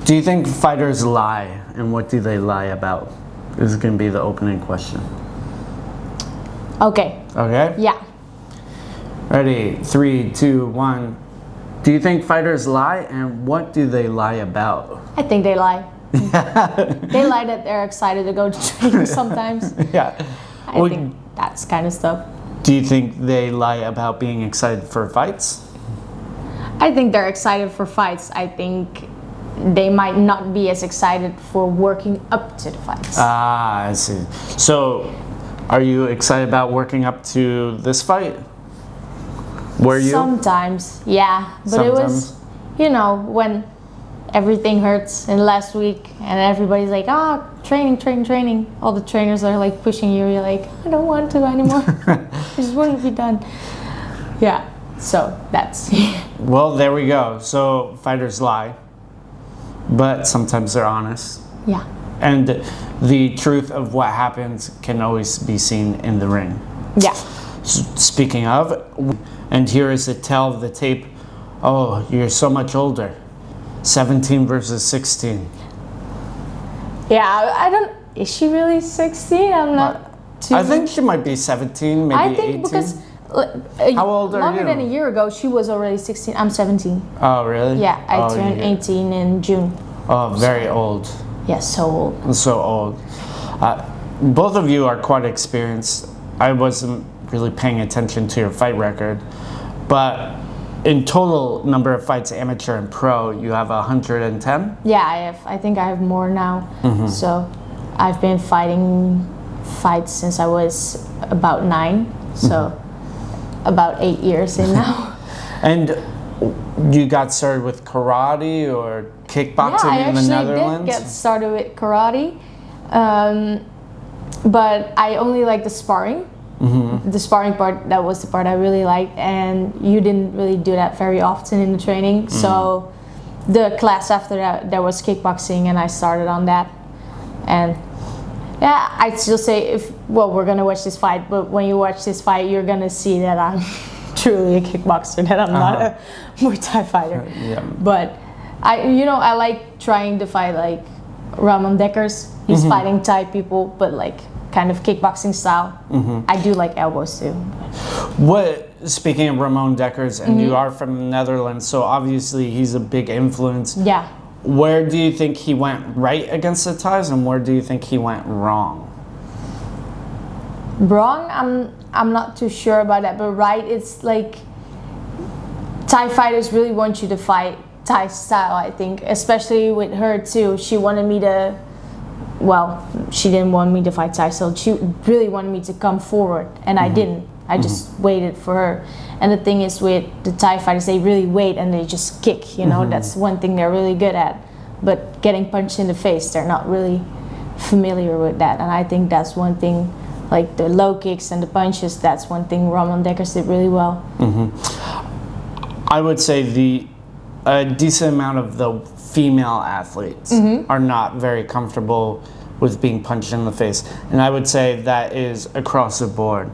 Do you think fighters lie, and what do they lie about? This is going to be the opening question. Okay. Okay? Yeah. Ready? 3, 2, 1. Do you think fighters lie, and what do they lie about? I think they lie. They lie that they're excited to go to training sometimes. Yeah. I think that's kind of stuff. Do you think they lie about being excited for fights? I think they're excited for fights. I think they might not be as excited for working up to the fights. Ah, I see. So, are you excited about working up to this fight? Were you? Sometimes, yeah. But Sometimes. It was, you know, when everything hurts in last week and everybody's like, training. All the trainers are like pushing you. You're like, I don't want to anymore. I just want to be done. Yeah. So that's. Well, there we go. So fighters lie, but sometimes they're honest. Yeah. And the truth of what happens can always be seen in the ring. Yeah. Speaking of, and here is the tell of the tape. Oh, you're so much older. 17 versus 16. Yeah, I don't. Is she really 16? I'm not. I think she might be 17, maybe 18. I think because. How old are you? Longer than a year ago, she was already 16. I'm 17. Oh, really? Yeah, I turned 18 in June. Oh, very old. Yeah, so old. So old. Both of you are quite experienced. I wasn't really paying attention to your fight record, but in total number of fights, amateur and pro, you have 110? Yeah, I think I have more now. Mm-hmm. So I've been fighting fights since I was about 9. So about 8 years in now. And you got started with karate or kickboxing in the Netherlands? Yeah, I actually did get started with karate. But I only like the sparring. The sparring part, that was the part I really liked, and you didn't really do that very often in the training. So the class after that, there was kickboxing, and I started on that. And yeah, I'd still say we're gonna watch this fight, but when you watch this fight, you're gonna see that I'm truly a kickboxer, that I'm not a Muay Thai fighter. Yeah. But I like trying to fight like Ramon Dekkers. He's fighting Thai people, but like kind of kickboxing style. I do like elbows too. Speaking of Ramon Dekkers, and you are from the Netherlands, so obviously he's a big influence. Yeah. Where do you think he went right against the Thais, and where do you think he went wrong? Wrong, I'm not too sure about that, but right, it's like Thai fighters really want you to fight Thai style, I think, especially with her too. She wanted me to, she didn't want me to fight Thai style. She really wanted me to come forward, and I didn't. I just waited for her. And the thing is with the Thai fighters, they really wait and they just kick, you know, that's one thing they're really good at. But getting punched in the face, they're not really familiar with that. And I think that's one thing, like the low kicks and the punches, that's one thing Ramon Dekkers did really well. I would say a decent amount of the female athletes are not very comfortable with being punched in the face. And I would say that is across the board.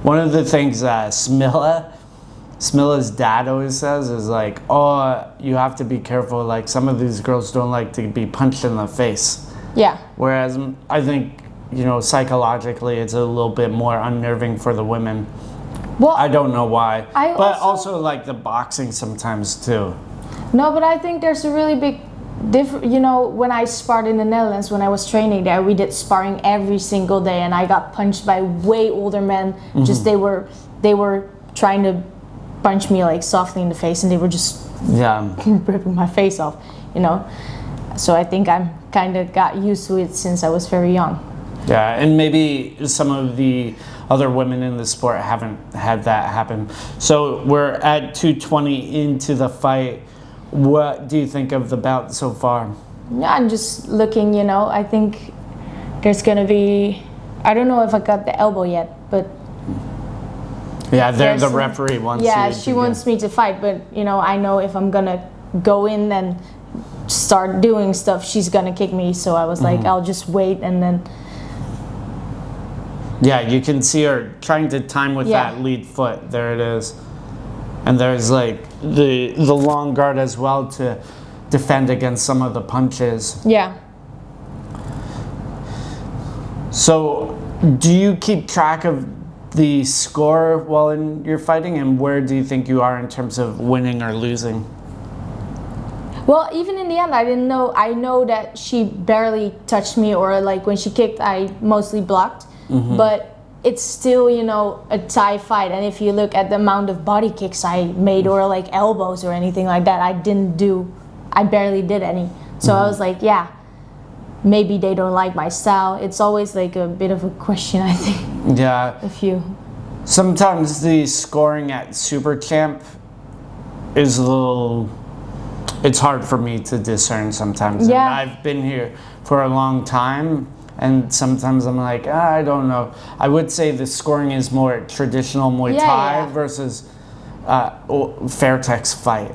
One of the things that Smilla's dad always says is like, oh, you have to be careful, like some of these girls don't like to be punched in the face. Yeah. Whereas I think, psychologically it's a little bit more unnerving for the women. Well, I don't know why. But also like the boxing sometimes too. No, but I think there's a really big difference. When I sparred in the Netherlands, when I was training there, we did sparring every single day, and I got punched by way older men. Just they were trying to punch me like softly in the face, and they were just ripping my face off. So I think I'm kind of got used to it since I was very young. Yeah, and maybe some of the other women in the sport haven't had that happen. So we're at 220 into the fight. What do you think of the bout so far? Yeah, I'm just looking, I think there's going to be, I don't know if I got the elbow yet, but... Yeah, the referee wants you Yeah, she wants me to fight, but, I know if I'm going to go in and start doing stuff, she's going to kick me. So I was like, I'll just wait and then... Yeah, you can see her trying to time with that lead foot. There it is. And there's like the long guard as well to defend against some of the punches. Yeah. So, do you keep track of the score while you're fighting, and where do you think you are in terms of winning or losing? Well, even in the end, I didn't know. I know that she barely touched me, or like when she kicked, I mostly blocked. But it's still, you know, a tie fight. And if you look at the amount of body kicks I made, or like elbows or anything like that, I barely did any. So I was like, yeah, maybe they don't like my style. It's always like a bit of a question, I think. Yeah. Sometimes the scoring at Super Champ is a little... It's hard for me to discern sometimes. Yeah. And I've been here for a long time, and sometimes I'm like, I don't know. I would say the scoring is more traditional Muay Thai versus Fairtex fight.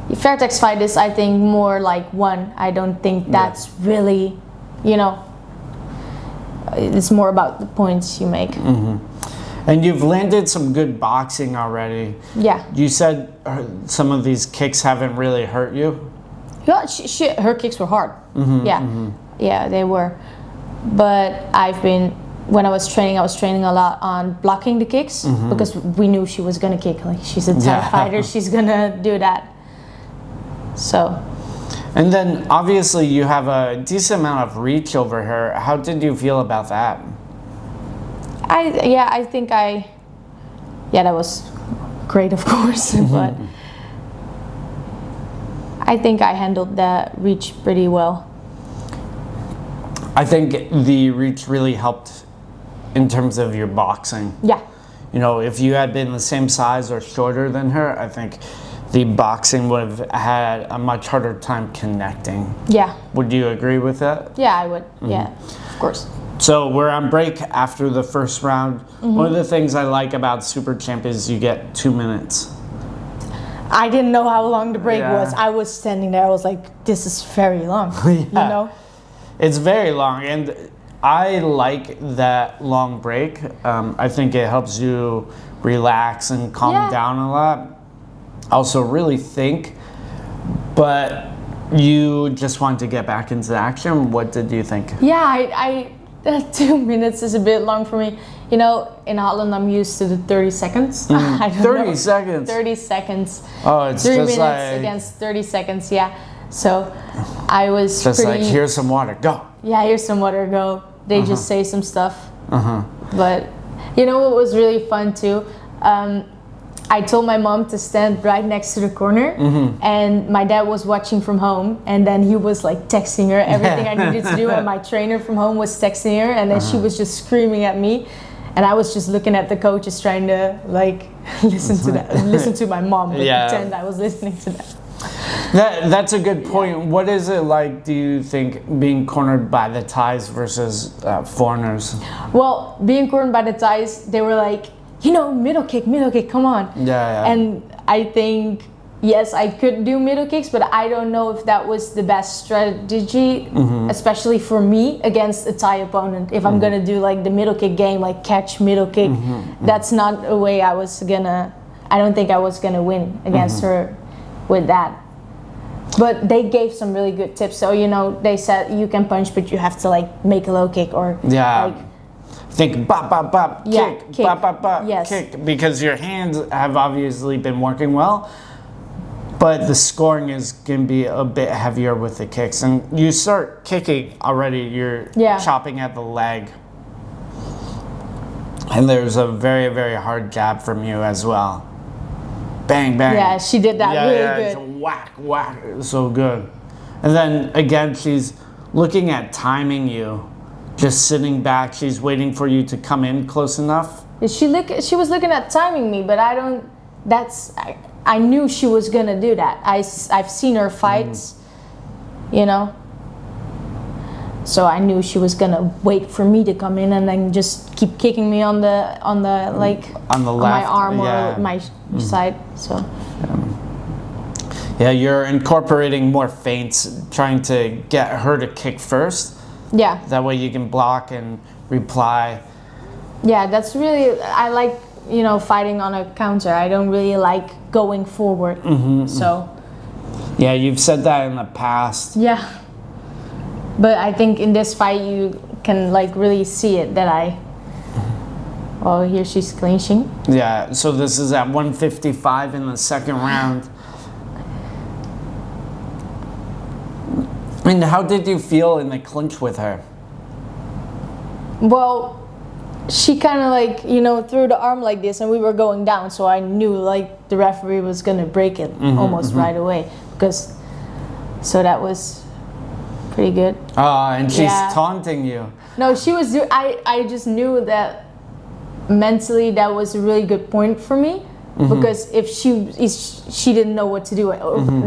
Fairtex fight is, I think, more like one. I don't think that's really, you know, it's more about the points you make. And you've landed some good boxing already. Yeah. You said some of these kicks haven't really hurt you? Yeah, her kicks were hard. Yeah, they were. But when I was training a lot on blocking the kicks, because we knew she was gonna kick. Like, she's a Thai fighter, she's gonna do that. So. And then obviously you have a decent amount of reach over her. How did you feel about that? I think that was great, of course, but I think I handled that reach pretty well. I think the reach really helped in terms of your boxing. Yeah. You know, if you had been the same size or shorter than her, I think the boxing would have had a much harder time connecting. Yeah. Would you agree with that? Yeah, I would. Yeah, of course. So we're on break after the first round. One of the things I like about Super Champ is you get 2 minutes. I didn't know how long the break was. I was standing there. I was like, this is very long. You know? It's very long, and I like that long break. I think it helps you relax and calm down a lot. Also really think, but you just want to get back into action. What did you think? Yeah, 2 minutes is a bit long for me. You know, in Holland, I'm used to the 30 seconds. I don't 30 know. seconds? 30 seconds. Oh, it's 3 just minutes like... against 30 seconds, yeah. So I was just pretty... like, here's some water, go. Yeah, here's some water, go. They just say some stuff. But, you know what was really fun too? I told my mom to stand right next to the corner, and my dad was watching from home, and then he was like texting her everything I needed to do, and my trainer from home was texting her, and then she was just screaming at me, and I was just looking at the coaches trying to like listen to my mom, but pretend I was listening to them. That's a good point. What is it like, do you think, being cornered by the Thais versus foreigners? Well, being cornered by the Thais, they were like, you know, middle kick, come on. And I think, yes, I could do middle kicks, but I don't know if that was the best strategy, especially for me against a Thai opponent. If I'm gonna do like the middle kick game, like catch middle kick, that's not a way I don't think I was gonna win against her with that. But they gave some really good tips. So, you know, they said you can punch, but you have to like make a low kick or like, think bop, bop, bop, kick, bop, bop, bop, kick, because your hands have obviously been working well, but the scoring is going to be a bit heavier with the kicks. And you start kicking already, you're chopping at the leg. And there's a very, very hard jab from you as well. Bang, bang. Yeah, she did that really good. It's whack, whack, so good. And then again, she's looking at timing you. Just sitting back, she's waiting for you to come in close enough. She was looking at timing me, but I knew she was gonna do that. I've seen her fights, you know. So I knew she was gonna wait for me to come in and then just keep kicking me on the like on the left, my arm or my side. So. Yeah, you're incorporating more feints, trying to get her to kick first. Yeah. That way you can block and reply. Yeah, that's really, I like, you know, fighting on a counter. I don't really like going forward. So. Yeah, you've said that in the past. Yeah. But I think in this fight you can like really see it that I... Oh, here she's clinching. Yeah, so this is at 155 in the second round. And how did you feel in the clinch with her? Well, she kind of like, you know, threw the arm like this and we were going down, so I knew like the referee was gonna break it almost right away, because so that was pretty good. And she's taunting you. No, she was I just knew that mentally that was a really good point for me, because if she didn't know what to do,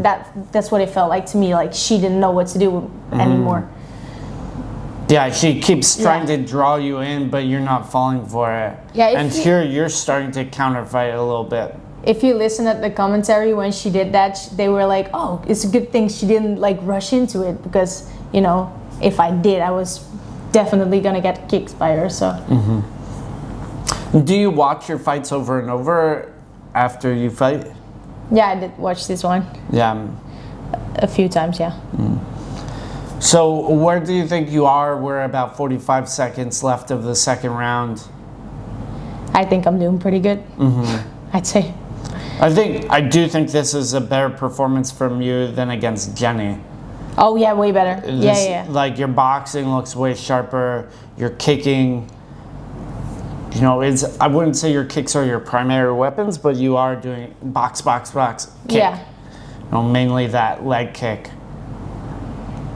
that's what it felt like to me, like she didn't know what to do anymore. Yeah, she keeps trying to draw you in, but you're not falling for it. Yeah, and here you're starting to counterfight a little bit. If you listen at the commentary when she did that, they were like, "Oh, it's a good thing she didn't like rush into it, because you know, if I did, I was definitely gonna get kicked by her." So. Do you watch your fights over and over after you fight? Yeah, I did watch this one. Yeah. A few times, yeah. So where do you think you are? We're about 45 seconds left of the second round. I think I'm doing pretty good. I'd say. I do think this is a better performance from you than against Jenny. Oh yeah, way better. Yeah. Like your boxing looks way sharper. Your kicking, you know, I wouldn't say your kicks are your primary weapons, but you are doing box, kick. Yeah. You know, mainly that leg kick.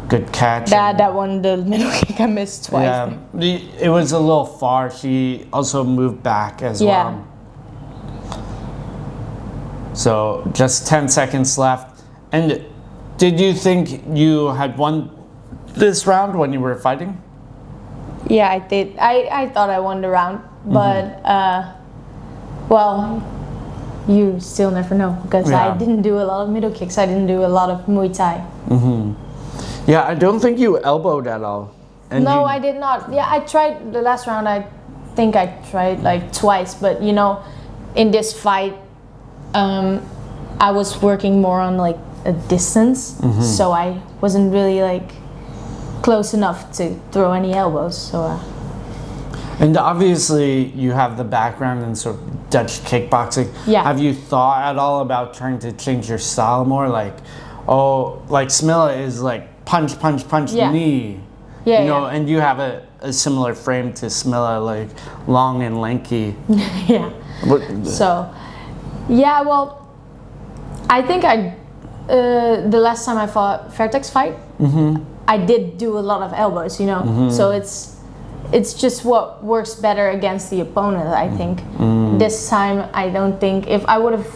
Good catch. That one, the middle kick, I missed twice. Yeah, it was a little far. She also moved back as well. So just 10 seconds left. And did you think you had won this round when you were fighting? Yeah, I did. I thought I won the round, but well, you still never know, because I didn't do a lot of middle kicks. I didn't do a lot of Muay Thai. Yeah, I don't think you elbowed at all. And no, I did not. Yeah, I tried the last round. I think I tried like twice, but you know, in this fight, I was working more on like a distance, so I wasn't really like close enough to throw any elbows. So. And obviously, you have the background in sort of Dutch kickboxing. Yeah. Have you thought at all about trying to change your style more? Like, like Smilla is like punch, knee. Yeah, you know, and you have a similar frame to Smilla, like long and lanky. Yeah. So, yeah, well, I think the last time I fought Fairtex fight, I did do a lot of elbows, you know. So it's just what works better against the opponent, I think. This time, I don't think, if I would have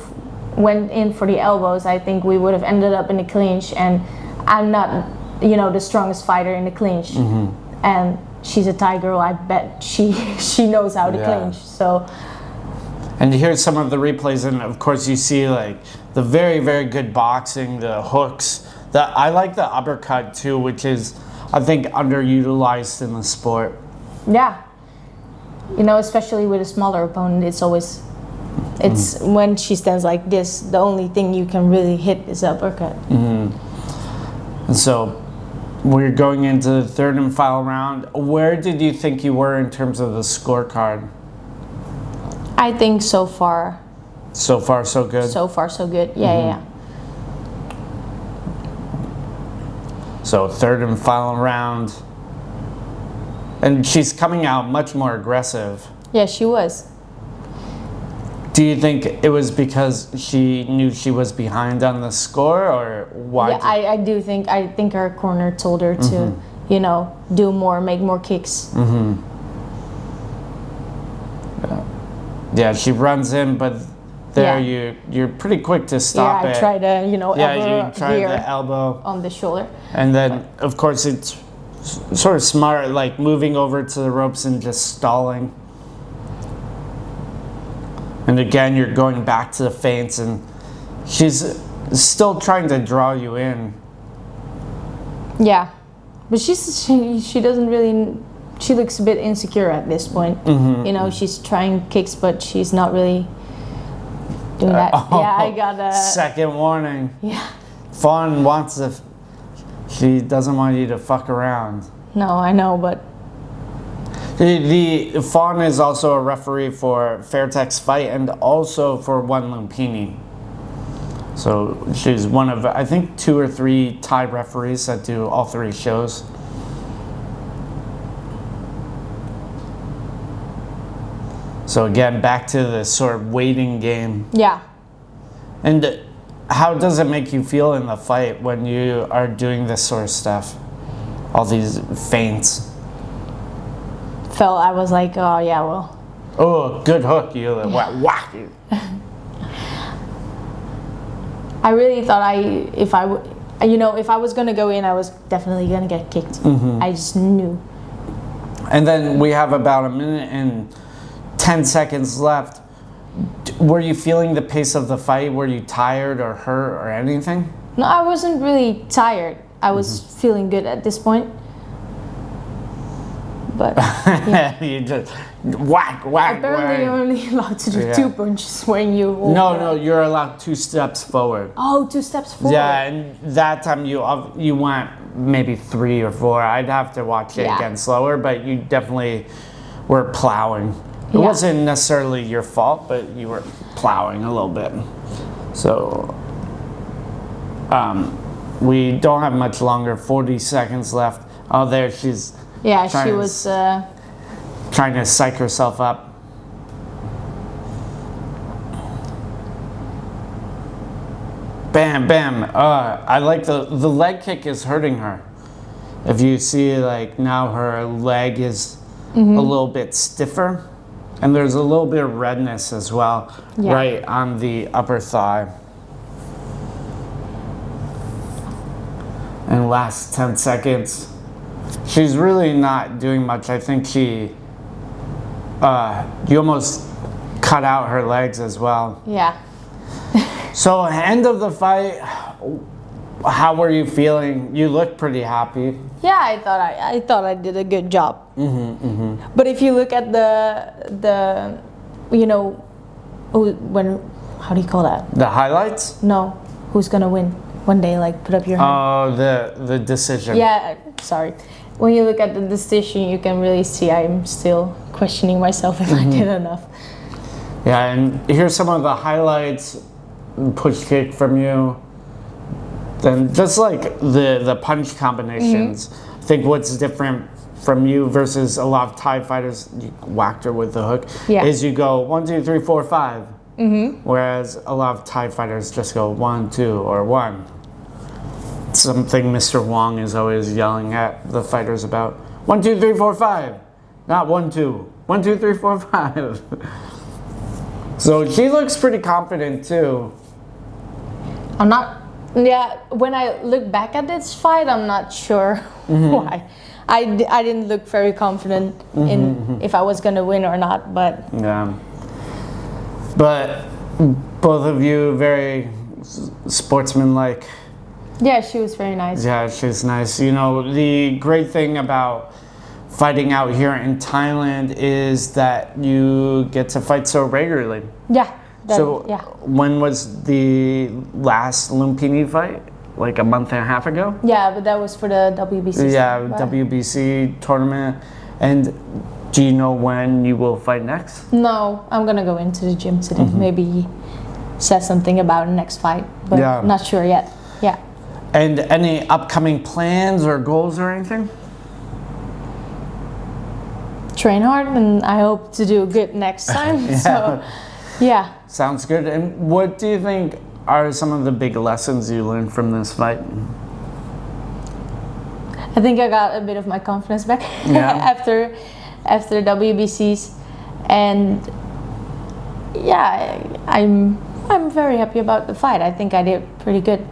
went in for the elbows, I think we would have ended up in the clinch, and I'm not, you know, the strongest fighter in the clinch. And she's a Thai girl, I bet she knows how to clinch, so. And here's some of the replays, and of course you see like the very, very good boxing, the hooks. I like the uppercut too, which is, I think, underutilized in the sport. Yeah. You know, especially with a smaller opponent, it's always, when she stands like this, the only thing you can really hit is the uppercut. And so we're going into the third and final round. Where did you think you were in terms of the scorecard? I think so far. So far, so good? So far, so good. Yeah. So third and final round. And she's coming out much more aggressive. Yeah, she was. Do you think it was because she knew she was behind on the score, or why? Yeah, I do think, I think her corner told her to, you know, do more, make more kicks. Yeah, she runs in, but there you're pretty quick to stop it. Yeah, I tried to, you know, you tried the elbow on the shoulder. And then, of course, it's sort of smart, like moving over to the ropes and just stalling. And again, you're going back to the feints, and she's still trying to draw you in. Yeah, but she doesn't really. She looks a bit insecure at this point. You know, she's trying kicks, but she's not really doing that. Yeah, I got a second warning. Yeah. Fawn wants to. She doesn't want you to fuck around. No, I know, but The Fawn is also a referee for Fairtex Fight and also for One Lumpinee. So she's one of, I think, 2 or 3 Thai referees that do all 3 shows. So again, back to the sort of waiting game. yeah. And how does it make you feel in the fight when you are doing this sort of stuff? All these feints. I was like, oh yeah, well. Oh, good hook. You like, whack. I really thought if I was gonna go in, I was definitely gonna get kicked. I just knew. And then we have about a minute and 10 seconds left. Were you feeling the pace of the fight? Were you tired or hurt or anything? No, I wasn't really tired. I was feeling good at this point. But yeah. You just whack. Apparently you're only allowed to do 2 punches when you hold No, you're allowed 2 steps forward. Oh, 2 steps forward. Yeah, and that time you went maybe 3 or 4. I'd have to watch it again slower, but you definitely were plowing. It wasn't necessarily your fault, but you were plowing a little bit. So we don't have much longer. 40 seconds left. Oh, there she's. Yeah, she was trying to psych herself up. Bam, bam. I like the leg kick is hurting her. If you see, like, now her leg is a little bit stiffer, and there's a little bit of redness as well, right on the upper thigh. And last 10 seconds. She's really not doing much. I think you almost cut out her legs as well. Yeah. So end of the fight, how were you feeling? You looked pretty happy. Yeah, I thought I did a good job. But if you look at the how do you call that? The highlights? No, who's gonna win when they like put up your hand? Oh, the decision. Yeah, sorry. When you look at the decision, you can really see I'm still questioning myself if I did enough. Yeah, and here's some of the highlights. Push kick from you. Then just like the punch combinations. I think what's different from you versus a lot of Thai fighters, you whacked her with the hook, is you go 1, 2, 3, 4, 5. Whereas a lot of Thai fighters just go 1, 2, or 1. Something Mr. Wong is always yelling at the fighters about. 1, 2, 3, 4, 5. Not 1, 2. 1, 2, 3, 4, 5. So she looks pretty confident too. I'm not. Yeah, when I look back at this fight, I'm not sure why. I didn't look very confident in if I was gonna win or not, but yeah. But both of you very sportsmanlike. yeah, she was very nice. Yeah, she's nice. You know, the great thing about fighting out here in Thailand is that you get to fight so regularly. Yeah. When was the last Lumpinee fight? Like a month and a half ago? Yeah, but that was for the WBC. Yeah, WBC tournament. And do you know when you will fight next? No, I'm gonna go into the gym today. Maybe he says something about the next fight, but not sure yet. Yeah. And any upcoming plans or goals or anything? Train hard, and I hope to do good next time. So, yeah. Sounds good. And what do you think are some of the big lessons you learned from this fight? I think I got a bit of my confidence back after WBCs, and yeah, I'm very happy about the fight. I think I did pretty good.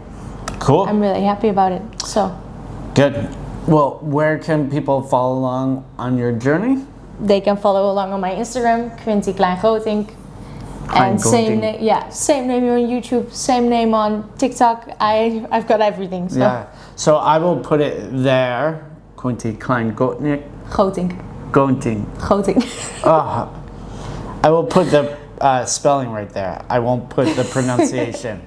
Cool. I'm really happy about it. So good. Well, where can people follow along on your journey? They can follow along on my Instagram, Quinty Klein Gotink. And same name on YouTube, same name on TikTok. I've got everything. So. Yeah. So I will put it there. Quinty Klein Gotink. Gotink. I will put the spelling right there. I won't put the pronunciation.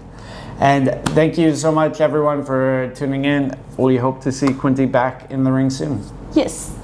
And thank you so much, everyone, for tuning in. We hope to see Quinty back in the ring soon. Yes.